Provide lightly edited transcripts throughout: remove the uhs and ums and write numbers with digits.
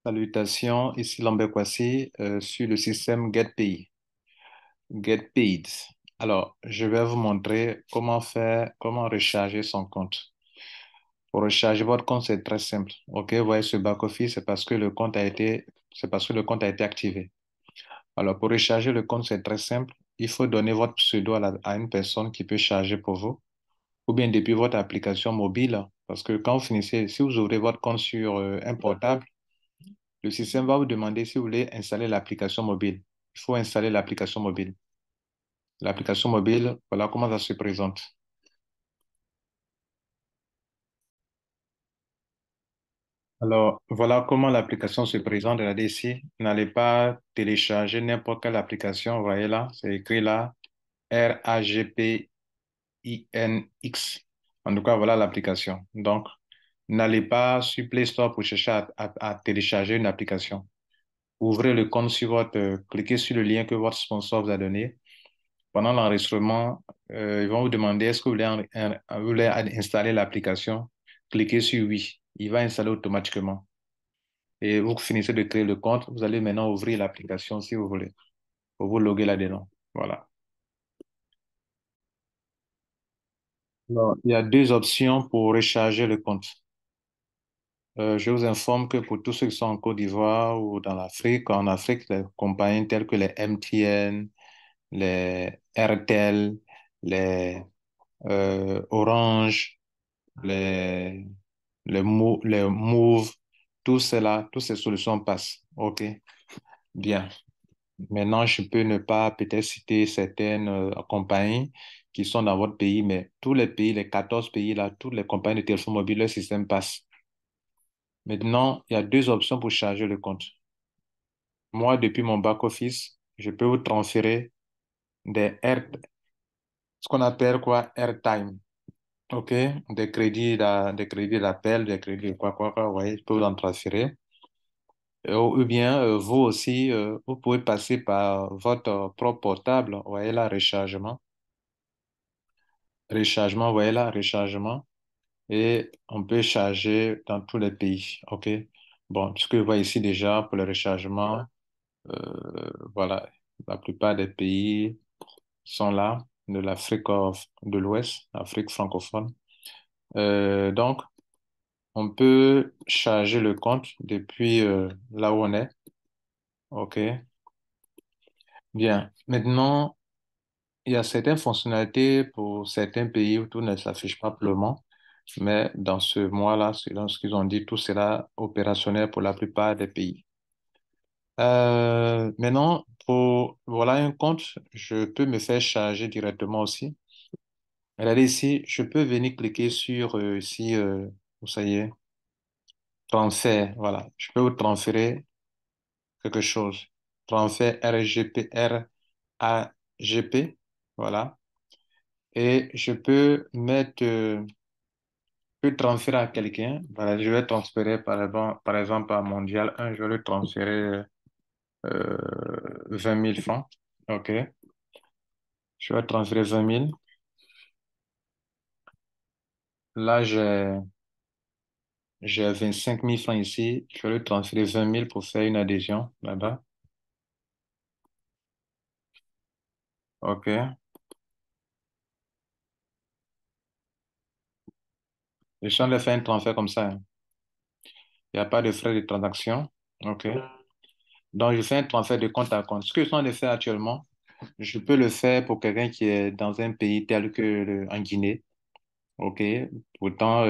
Salutations, ici Lambert Kwasi sur le système GetPay. GetPaid. Alors, je vais vous montrer comment faire, comment recharger son compte. Pour recharger votre compte, c'est très simple. OK, vous voyez ce back-office, c'est parce que le compte a été activé. Alors, pour recharger le compte, c'est très simple. Il faut donner votre pseudo à une personne qui peut charger pour vous, ou bien depuis votre application mobile. Parce que quand vous finissez, si vous ouvrez votre compte sur un portable, le système va vous demander si vous voulez installer l'application mobile. Il faut installer l'application mobile. L'application mobile, voilà comment ça se présente. Alors, voilà comment l'application se présente. Regardez ici. N'allez pas télécharger n'importe quelle application. Vous voyez là, c'est écrit là, RAGPINX. En tout cas, voilà l'application. Donc, n'allez pas sur Play Store pour chercher à télécharger une application. Ouvrez le compte sur cliquez sur le lien que votre sponsor vous a donné. Pendant l'enregistrement, ils vont vous demander est-ce que vous voulez installer l'application. Cliquez sur oui. Il va installer automatiquement. Et vous finissez de créer le compte. Vous allez maintenant ouvrir l'application si vous voulez, pour vous loguer là-dedans. Voilà. Alors, il y a deux options pour recharger le compte. Je vous informe que pour tous ceux qui sont en Côte d'Ivoire ou dans l'Afrique, en Afrique, les compagnies telles que les MTN, les RTL, les Orange, les, les Move, tout cela, toutes ces solutions passent. OK, bien. Maintenant, je peux ne pas peut-être citer certaines compagnies qui sont dans votre pays, mais tous les pays, les 14 pays là, toutes les compagnies de téléphone mobile, le système passe. Maintenant, il y a deux options pour charger le compte. Moi, depuis mon back-office, je peux vous transférer ce qu'on appelle quoi, airtime. OK, des crédits d'appel, des crédits de quoi, vous voyez, je peux vous en transférer. Ou bien, vous aussi, vous pouvez passer par votre propre portable, vous voyez là, rechargement, vous voyez là, rechargement, et on peut charger dans tous les pays, OK? Bon, ce que je vois ici déjà pour le rechargement, voilà, la plupart des pays sont là, de l'Afrique de l'Ouest, Afrique francophone. Donc, on peut charger le compte depuis là où on est. OK. Bien. Maintenant, il y a certaines fonctionnalités pour certains pays où tout ne s'affiche pas pleinement. Mais dans ce mois-là, selon ce qu'ils ont dit, tout sera opérationnel pour la plupart des pays. Maintenant, pour voilà un compte, je peux me faire charger directement aussi. Regardez ici, je peux venir cliquer sur ici, où ça y est, transfert. Voilà, je peux vous transférer quelque chose. Transfert RGP, RAGP. Voilà. Et je peux mettre, je peux transférer à quelqu'un. Voilà, je vais transférer par exemple à Mondial 1, je vais lui transférer 20 000 francs. OK. Je vais transférer 20 000. Là, j'ai 25 000 francs ici. Je vais lui transférer 20 000 pour faire une adhésion là-bas. OK. Je suis en train de faire un transfert comme ça, hein. Il n'y a pas de frais de transaction. OK. Donc, je fais un transfert de compte à compte. Ce que je suis en train de faire actuellement, je peux le faire pour quelqu'un qui est dans un pays tel que en Guinée. OK. Pourtant,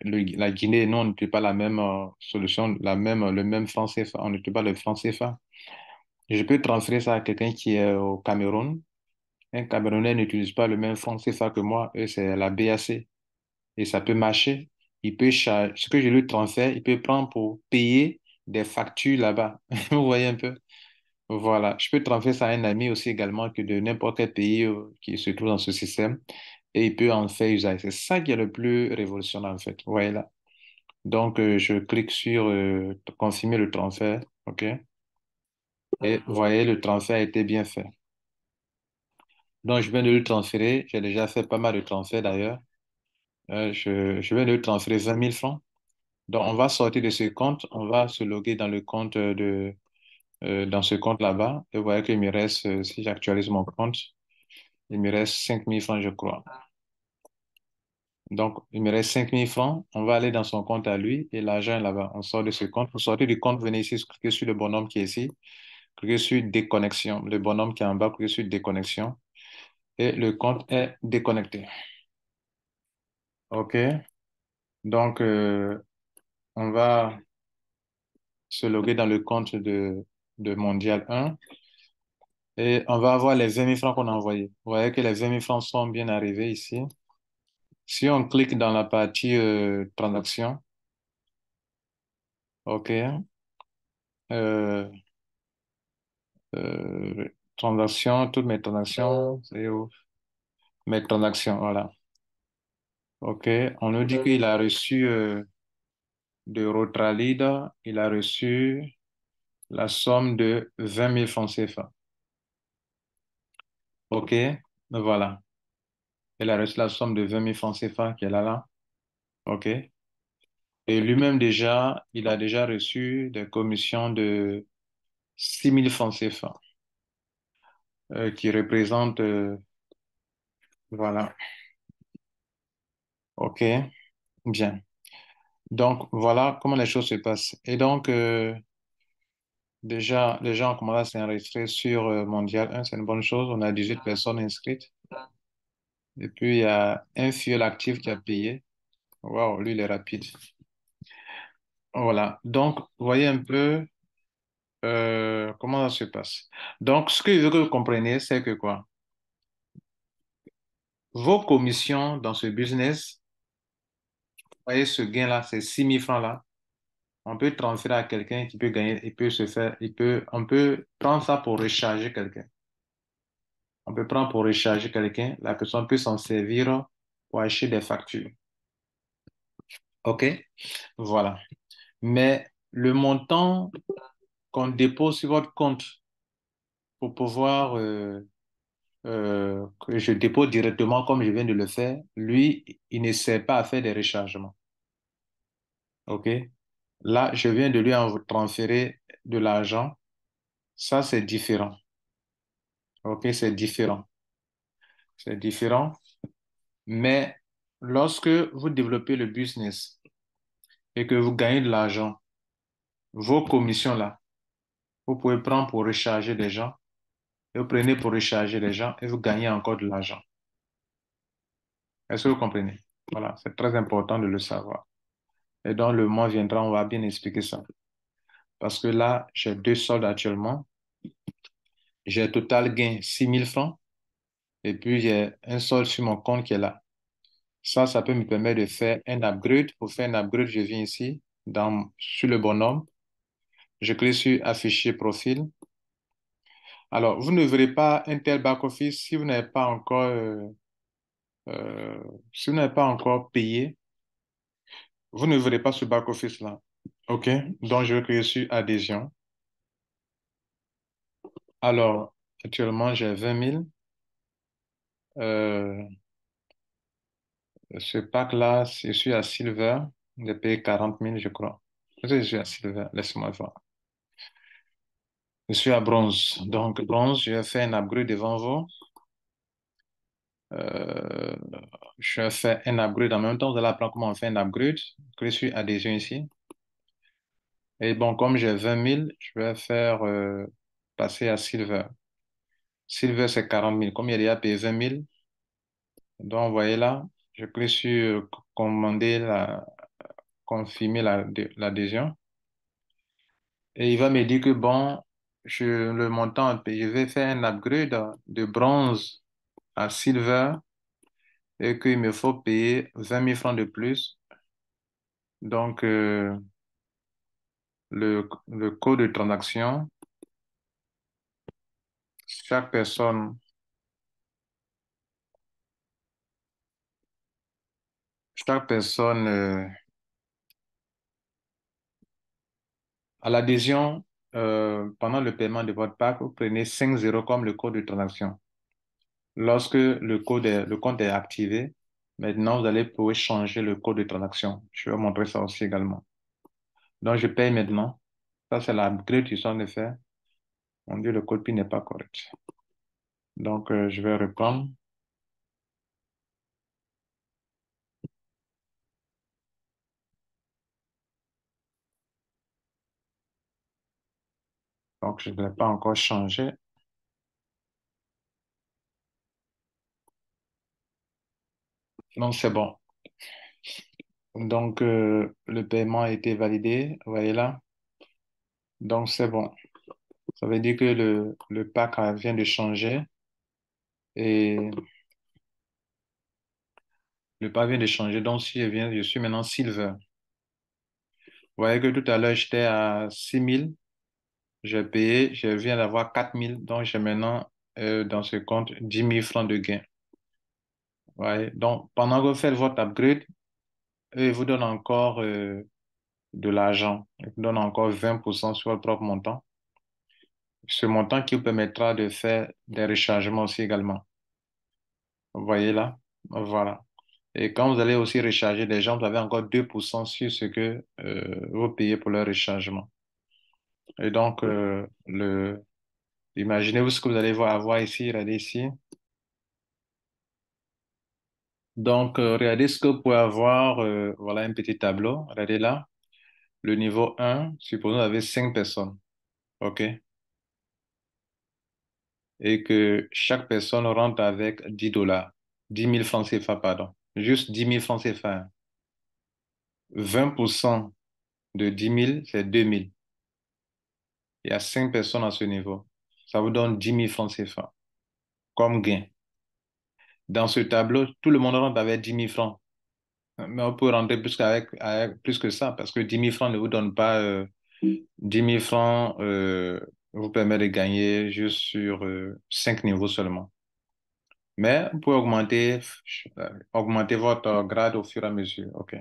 la Guinée, nous, on n'utilise pas la même solution, le même franc CFA. On n'utilise pas le franc CFA. Je peux transférer ça à quelqu'un qui est au Cameroun. Un Camerounais n'utilise pas le même franc CFA que moi. Eux, c'est la BAC. Et ça peut marcher. Il peut charger, ce que je lui transfère, il peut prendre pour payer des factures là-bas. Vous voyez un peu? Voilà. Je peux transférer ça à un ami aussi également que de n'importe quel pays qui se trouve dans ce système. Et il peut en faire usage. C'est ça qui est le plus révolutionnaire en fait. Vous voyez là. Donc, je clique sur confirmer le transfert. OK? Et vous voyez, le transfert a été bien fait. Donc, je viens de le transférer. J'ai déjà fait pas mal de transferts d'ailleurs. Je viens de le transférer 20 000 francs. Donc, on va sortir de ce compte, on va se loguer dans le compte dans ce compte là-bas. Et vous voyez qu'il me reste, si j'actualise mon compte, il me reste 5 000 francs, je crois. Donc, il me reste 5 000 francs. On va aller dans son compte à lui et l'argent est là-bas. On sort de ce compte. Pour sortir du compte, venez ici, cliquez sur le bonhomme qui est ici. Cliquez sur déconnexion. Le bonhomme qui est en bas, cliquez sur déconnexion. Et le compte est déconnecté. OK? Donc, on va se loguer dans le compte de Mondial 1 et on va avoir les 20 000 francs qu'on a envoyés. Vous voyez que les 20 000 francs sont bien arrivés ici. Si on clique dans la partie transaction, OK, euh, transactions, toutes mes transactions, c'est où? Mes transactions, voilà. OK, on nous dit qu'il a reçu de Rotralid, il a reçu la somme de 20 000 francs CFA. OK, voilà. Il a reçu la somme de 20 000 francs CFA qui est là. OK. Et lui-même déjà, il a déjà reçu des commissions de 6 000 francs CFA, qui représentent, voilà. OK, bien. Donc, voilà comment les choses se passent. Et donc, déjà, les gens ont commencé à s'enregistrer sur Mondial 1, c'est une bonne chose. On a 18 personnes inscrites. Et puis, il y a un fuel actif qui a payé. Waouh, lui, il est rapide. Voilà. Donc, vous voyez un peu comment ça se passe. Donc, ce que je veux que vous compreniez, c'est que quoi? Vos commissions dans ce business, vous voyez ce gain-là, c'est 6 000 francs-là. On peut transférer à quelqu'un qui peut gagner, il peut se faire, on peut prendre ça pour recharger quelqu'un. On peut prendre pour recharger quelqu'un, la personne peut s'en servir pour acheter des factures. OK? Voilà. Mais le montant qu'on dépose sur votre compte pour pouvoir que je dépose directement comme je viens de le faire, lui, il ne sert pas à faire des rechargements. OK? Là, je viens de lui en transférer de l'argent. Ça, c'est différent. OK? C'est différent. C'est différent. Mais lorsque vous développez le business et que vous gagnez de l'argent, vos commissions là, vous pouvez prendre pour recharger des gens, et vous prenez pour recharger les gens et vous gagnez encore de l'argent. Est-ce que vous comprenez? Voilà, c'est très important de le savoir. Et dans le mois viendra, on va bien expliquer ça. Parce que là, j'ai deux soldes actuellement. J'ai total gain 6 000 francs et puis j'ai un solde sur mon compte qui est là. Ça peut me permettre de faire un upgrade. Pour faire un upgrade, je viens ici sur le bonhomme. Je clique sur afficher profil. Alors, vous ne verrez pas un tel back-office si vous n'avez pas encore, euh, si vous n'avez pas encore payé. Vous ne verrez pas ce back-office-là. OK? Donc, je vais cliquer sur adhésion. Alors, actuellement, j'ai 20 000. Euh, Ce pack-là, je suis à Silver. J'ai payé 40 000, je crois. Je suis à Silver, laisse-moi voir. Je suis à Bronze. Donc, Bronze, je vais faire un upgrade devant vous. Euh, je vais faire un upgrade en même temps. Vous allez apprendre comment on fait un upgrade. Je suis adhésion ici. Et bon, comme j'ai 20 000, je vais faire passer à Silver. Silver, c'est 40 000. Comme il a déjà payé 20 000, donc, vous voyez là, je clique sur commander confirmer l'adhésion. Et il va me dire que bon, le montant, je vais faire un upgrade de bronze à silver et qu'il me faut payer 20 000 francs de plus. Donc, le coût de transaction, chaque personne, chaque personne, à l'adhésion, pendant le paiement de votre pack, vous prenez 5 zéros comme le code de transaction. Lorsque le compte est activé, maintenant vous allez pouvoir changer le code de transaction. Je vais montrer ça aussi également. Donc, je paye maintenant. Ça, c'est l'upgrade qu'ils sont de faire. Mon Dieu, le code PIN n'est pas correct. Donc, je vais reprendre. Donc, je ne l'ai pas encore changé. Donc, c'est bon. Donc, le paiement a été validé. Vous voyez là. Donc, c'est bon. Ça veut dire que le pack vient de changer et le pack vient de changer. Donc, si je suis maintenant Silver. Vous voyez que tout à l'heure, j'étais à 6 000. J'ai payé, je viens d'avoir 4 000. Donc, j'ai maintenant dans ce compte 10 000 francs de gain. Ouais. Donc, pendant que vous faites votre upgrade, eux, ils vous donnent encore de l'argent. Ils vous donnent encore 20% sur votre propre montant. Ce montant qui vous permettra de faire des rechargements aussi également. Vous voyez là? Voilà. Et quand vous allez aussi recharger des gens, vous avez encore 2% sur ce que vous payez pour leur rechargement. Et donc, imaginez-vous ce que vous allez avoir ici, regardez ici. Donc, regardez ce que vous pouvez avoir. Voilà un petit tableau. Regardez là. Le niveau 1, supposons que vous avez 5 personnes. OK? Et que chaque personne rentre avec 10 dollars. 10 000 francs CFA, pardon. Juste 10 000 francs CFA. 20% de 10 000, c'est 2 000. Il y a 5 personnes à ce niveau. Ça vous donne 10 000 francs CFA comme gain. Dans ce tableau, tout le monde rentre avec 10 000 francs. Mais on peut rentrer avec plus que ça parce que 10 000 francs ne vous donne pas 10 000 francs vous permet de gagner juste sur 5 niveaux seulement. Mais vous pouvez augmenter votre grade au fur et à mesure. OK.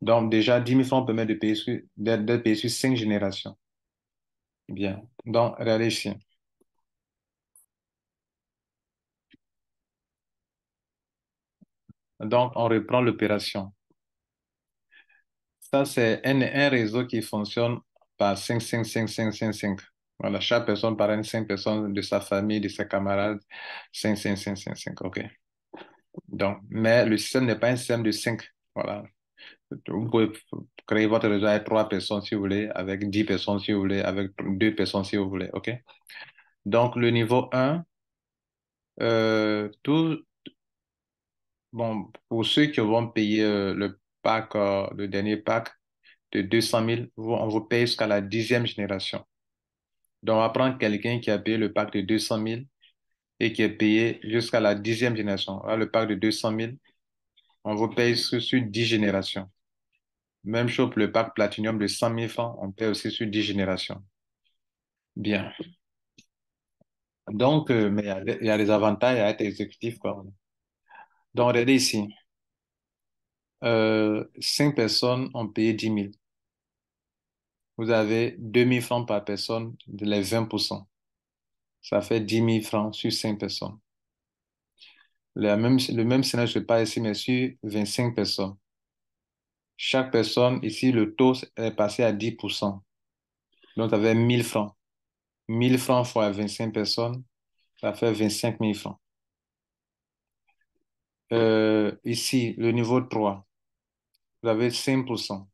Donc, déjà, 10 000 francs permet d'être payé sur 5 générations. Bien. Donc, regardez ici. Donc, on reprend l'opération. Ça, c'est un réseau qui fonctionne par 5 5 5 5 5 5. Voilà, chaque personne parraine 5 personnes de sa famille, de ses camarades. 5 5 5 5 5. OK. Donc, mais le système n'est pas un système de 5. Voilà. Vous pouvez créer votre réseau avec 3 personnes si vous voulez, avec 10 personnes si vous voulez, avec 2 personnes si vous voulez. OK? Donc, le niveau 1, tout, bon, pour ceux qui vont payer le pack, le dernier pack de 200 000, on vous paye jusqu'à la 10e génération. Donc, on va prendre quelqu'un qui a payé le pack de 200 000 et qui est payé jusqu'à la 10e génération. Alors, le pack de 200 000, on vous paye sur 10 générations. Même chose pour le pack Platinum de 100 000 francs, on paye aussi sur 10 générations. Bien. Donc, mais il y a des avantages à être exécutif, quoi. Donc, regardez ici. 5 personnes ont payé 10 000. Vous avez 2 000 francs par personne, les 20%. Ça fait 10 000 francs sur 5 personnes. Le même scénario se passe ici, mais sur 25 personnes. Chaque personne, ici, le taux est passé à 10%. Donc, ça fait 1 000 francs. 1 000 francs fois 25 personnes, ça fait 25 000 francs. Ici, le niveau 3, vous avez 5%.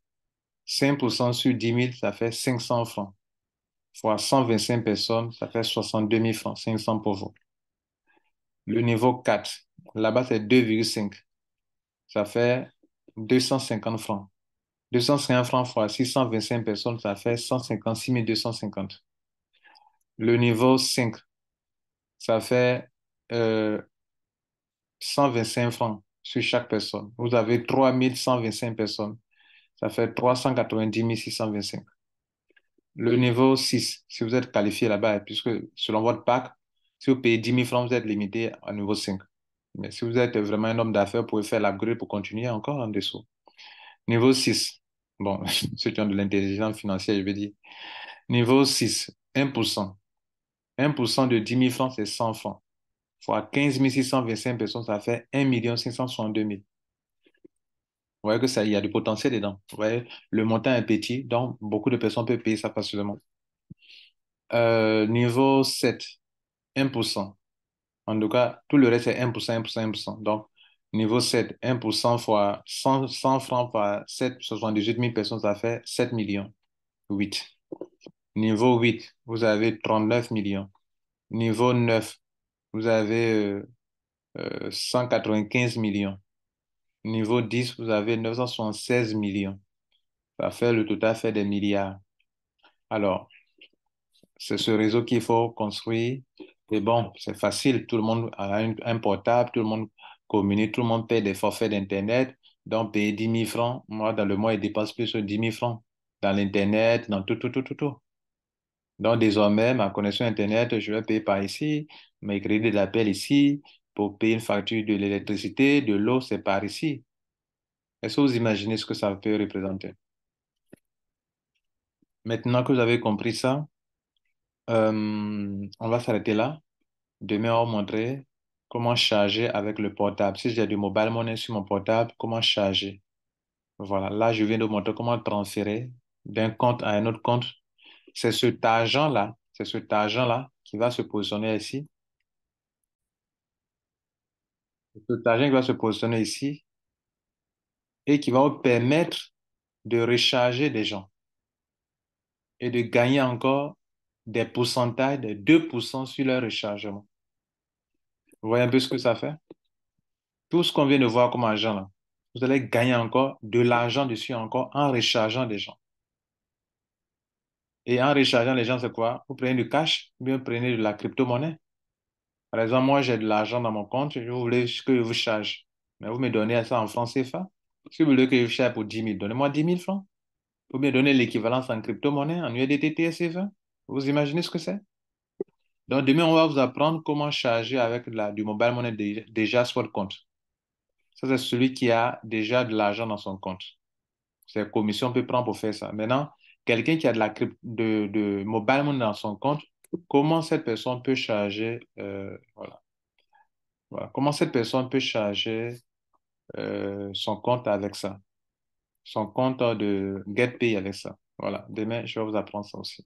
5% sur 10 000, ça fait 500 francs. Fois 125 personnes, ça fait 62 000 francs, 500 pour vous. Le niveau 4, là-bas, c'est 2,5. Ça fait 250 francs. 250 francs fois 625 personnes, ça fait 156 250. Le niveau 5, ça fait euh, 125 francs sur chaque personne. Vous avez 3125 personnes. Ça fait 390 625. Le niveau 6, si vous êtes qualifié là-bas, puisque selon votre pack, si vous payez 10 000 francs, vous êtes limité à niveau 5. Mais si vous êtes vraiment un homme d'affaires, vous pouvez faire l'upgrade pour continuer encore en dessous. Niveau 6, bon, ceux qui ont de l'intelligence financière, je veux dire. Niveau 6, 1%. 1% de 10 000 francs, c'est 100 francs. Fois 15 625 personnes, ça fait 1 562 000. Vous voyez que ça, il y a du potentiel dedans. Vous voyez, le montant est petit, donc beaucoup de personnes peuvent payer ça facilement. Niveau 7, 1%. En tout cas, tout le reste est 1%, 1%, 1%. Donc, niveau 7, 1% fois 100 francs fois 7, 78 000 personnes, ça fait 7 millions. 8. Niveau 8, vous avez 39 millions. Niveau 9, vous avez 195 millions. Niveau 10, vous avez 976 millions. Ça fait le total fait des milliards. Alors, c'est ce réseau qu'il faut construire. Et bon, c'est facile. Tout le monde a un portable, tout le monde communique, tout le monde paie des forfaits d'Internet. Donc, payer 10 000 francs, moi, dans le mois, il dépasse plus de 10 000 francs. Dans l'Internet, dans tout, tout, tout, tout, tout. Donc, désormais, ma connexion Internet, je vais payer par ici. Mes crédits d'appel ici. Pour payer une facture de l'électricité, de l'eau, c'est par ici. Est-ce que vous imaginez ce que ça peut représenter? Maintenant que vous avez compris ça, on va s'arrêter là. Demain, on va montrer comment charger avec le portable. Si j'ai du mobile money sur mon portable, comment charger? Voilà, là, je viens de montrer comment transférer d'un compte à un autre compte. C'est cet argent-là qui va se positionner ici. Cet argent qui va se positionner ici et qui va vous permettre de recharger des gens et de gagner encore des pourcentages de 2% sur leur rechargement. Vous voyez un peu ce que ça fait? Tout ce qu'on vient de voir comme argent là, vous allez gagner encore de l'argent dessus encore en rechargeant des gens. Et en rechargeant les gens, c'est quoi? Vous prenez du cash, ou bien vous prenez de la crypto-monnaie. Par exemple, moi, j'ai de l'argent dans mon compte, je voulais que je vous charge. Mais vous me donnez ça en francs CFA. Si vous voulez que je vous charge pour 10 000, donnez-moi 10 000 francs. Vous me donnez l'équivalence en crypto-monnaie, en USDT, TSFA. Vous imaginez ce que c'est? Donc, demain, on va vous apprendre comment charger avec du mobile money déjà sur votre compte. Ça, c'est celui qui a déjà de l'argent dans son compte. C'est commission peut prendre pour faire ça. Maintenant, quelqu'un qui a de mobile money dans son compte, comment cette personne peut charger, voilà. Comment cette personne peut charger son compte avec ça, son compte de GetPay avec ça. Voilà. Demain, je vais vous apprendre ça aussi.